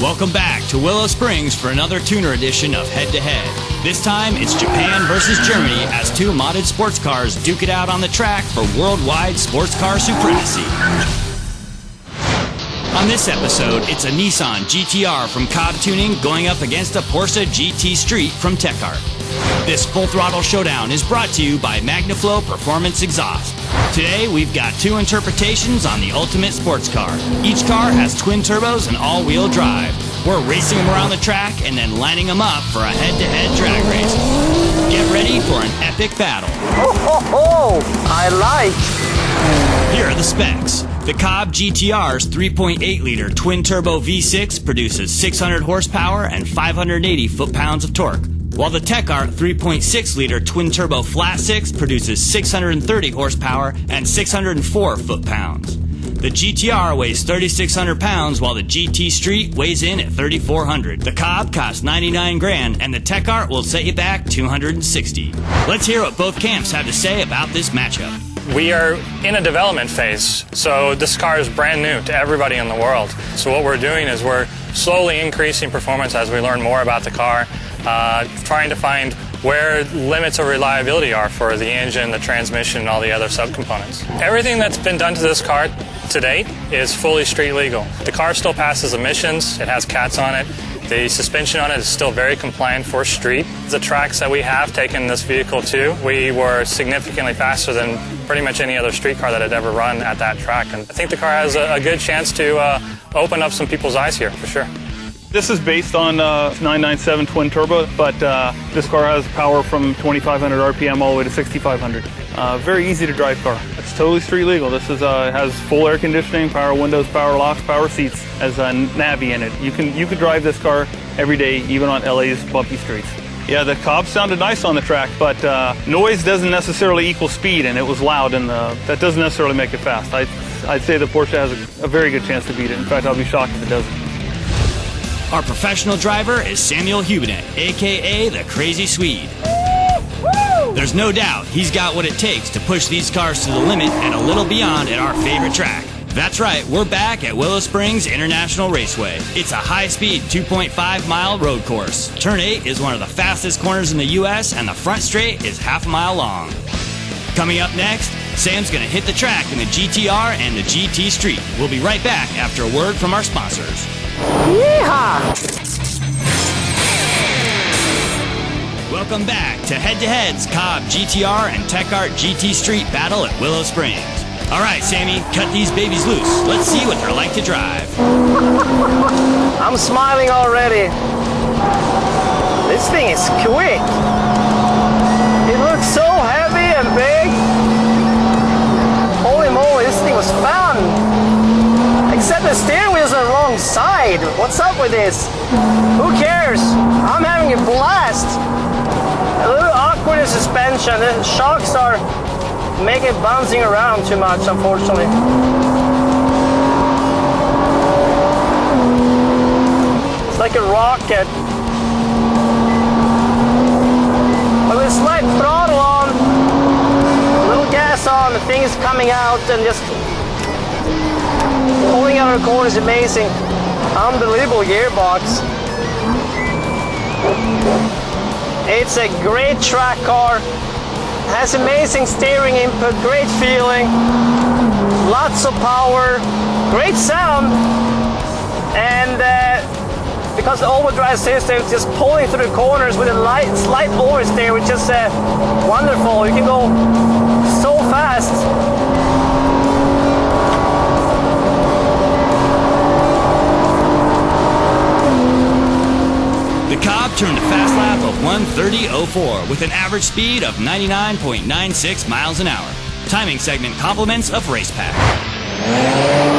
Welcome back to Willow Springs for another tuner edition of Head to Head. This time it's Japan versus Germany as two modded sports cars duke it out on the track for worldwide sports car supremacy. On this episode, it's a Nissan GTR from COBB Tuning going up against a Porsche GT Street from Techart. This full throttle showdown is brought to you by MagnaFlow Performance Exhaust. Today, we've got two interpretations on the ultimate sports car. Each car has twin turbos and all-wheel drive. We're racing them around the track and then lining them up for a head-to-head drag race. Get ready for an epic battle. Oh, I like. Here are the specs. The COBB GTR's 3.8-liter twin-turbo V6 produces 600 horsepower and 580 foot-pounds of torque, while the Techart 3.6-liter twin-turbo flat-six produces 630 horsepower and 604 foot-pounds. The GTR weighs 3,600 pounds, while the GT Street weighs in at 3,400. The COBB costs $99 grand, and the Techart will set you back $260. Let's hear what both camps have to say about this matchup. We are in a development phase, so this car is brand new to everybody in the world. So what we're doing is we're slowly increasing performance as we learn more about the car, trying to find where limits of reliability are for the engine, the transmission, and all the other subcomponents. Everything that's been done to this car to date is fully street legal. The car still passes emissions, it has cats on it, the suspension on it is still very compliant for street. The tracks that we have taken this vehicle to, we were significantly faster than pretty much any other street car that had ever run at that track. And I think the car has a good chance to open up some people's eyes here, for sure. This is based on 997 twin turbo, but this car has power from 2,500 RPM all the way to 6,500. Very easy to drive car. It's totally street legal. This is has full air conditioning, power windows, power locks, power seats, has a Navi in it. You can drive this car every day, even on LA's bumpy streets. Yeah, the COBB sounded nice on the track, but noise doesn't necessarily equal speed, and it was loud, and that doesn't necessarily make it fast. I'd say the Porsche has a very good chance to beat it. In fact, I'll be shocked if it doesn't. Our professional driver is Samuel Hubinnette, a.k.a. the Crazy Swede. There's no doubt he's got what it takes to push these cars to the limit and a little beyond at our favorite track. That's right, we're back at Willow Springs International Raceway. It's a high-speed 2.5-mile road course. Turn 8 is one of the fastest corners in the U.S., and the front straight is half a mile long. Coming up next, Sam's going to hit the track in the GTR and the GT Street. We'll be right back after a word from our sponsors. Yeehaw! Welcome back to Head-to-Head's COBB GTR and Techart GT Street battle at Willow Springs. All right, Sammy, cut these babies loose. Let's see what they're like to drive. I'm smiling already. This thing is quick. It looks so heavy and big. Holy moly, this thing was fun. Except the steering wheel's on the wrong side. What's up with this? Who cares? I'm having a blast. A little awkward in suspension. The shocks are making it bouncing around too much, unfortunately. It's like a rocket. But with a slight throttle on, a little gas on, the thing is coming out and just pulling out of the corner is amazing. Unbelievable gearbox. It's a great track car. Has amazing steering input, great feeling, lots of power, great sound, and because the overdrive system is just pulling through the corners with a slight oversteer, which is wonderful. You can go so fast. The COBB turned a fast lap of 1:30.04 with an average speed of 99.96 miles an hour. Timing segment compliments of Race Pack.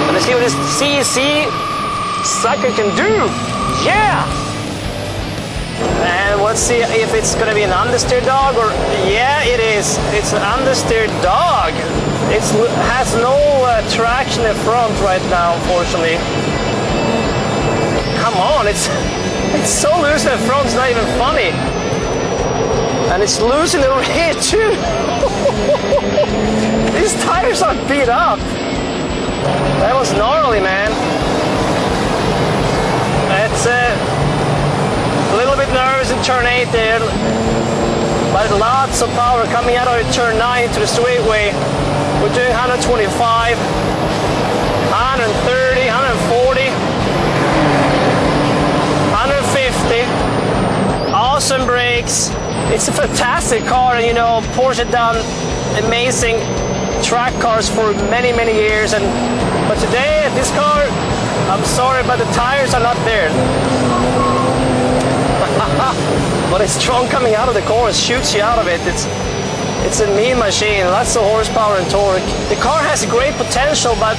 Let's see what this CEC sucker can do. Yeah! And let's see if it's going to be an understeer dog or... Yeah, it is. It's an understeer dog. It has no traction in front right now, unfortunately. Come on, it's so loose in the front, it's not even funny. And it's loose in the rear too. These tires are beat up. That was gnarly, man. It's turn 8 there, but lots of power coming out of turn 9 into the straightaway. We're doing 125, 130, 140, 150. Awesome brakes. It's a fantastic car, and you know, Porsche done amazing track cars for many, many years, but today this car, I'm sorry, but the tires are not there. But it's strong coming out of the core, it shoots you out of it. It's a mean machine, lots of horsepower and torque. The car has great potential, but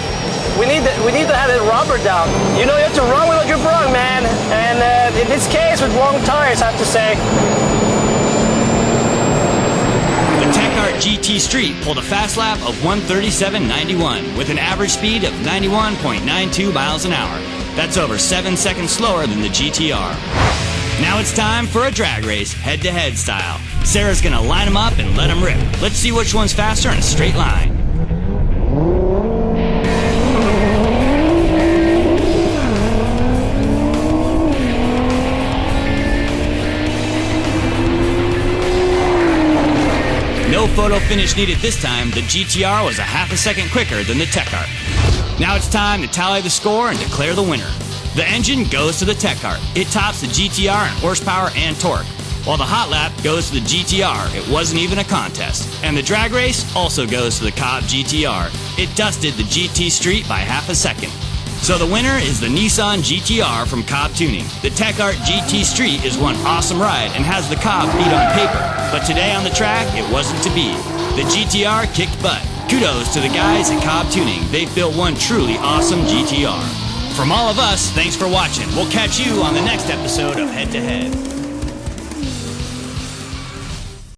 we need to have it rubber down. You know, you have to run with what you brought, man. And in this case, with wrong tires, I have to say. The Techart GT Street pulled a fast lap of 137.91 with an average speed of 91.92 miles an hour. That's over 7 seconds slower than the GTR. Now it's time for a drag race, head-to-head style. Sarah's gonna line them up and let them rip. Let's see which one's faster in a straight line. No photo finish needed this time. The GTR was a half a second quicker than the Techart. Now it's time to tally the score and declare the winner. The engine goes to the Techart. It tops the GTR in horsepower and torque. While the hot lap goes to the GTR, it wasn't even a contest. And the drag race also goes to the COBB GTR. It dusted the GT Street by half a second. So the winner is the Nissan GTR from COBB Tuning. The Techart GT Street is one awesome ride and has the COBB beat on paper. But today on the track, it wasn't to be. The GTR kicked butt. Kudos to the guys at COBB Tuning. They built one truly awesome GTR. From all of us, thanks for watching. We'll catch you on the next episode of Head to Head.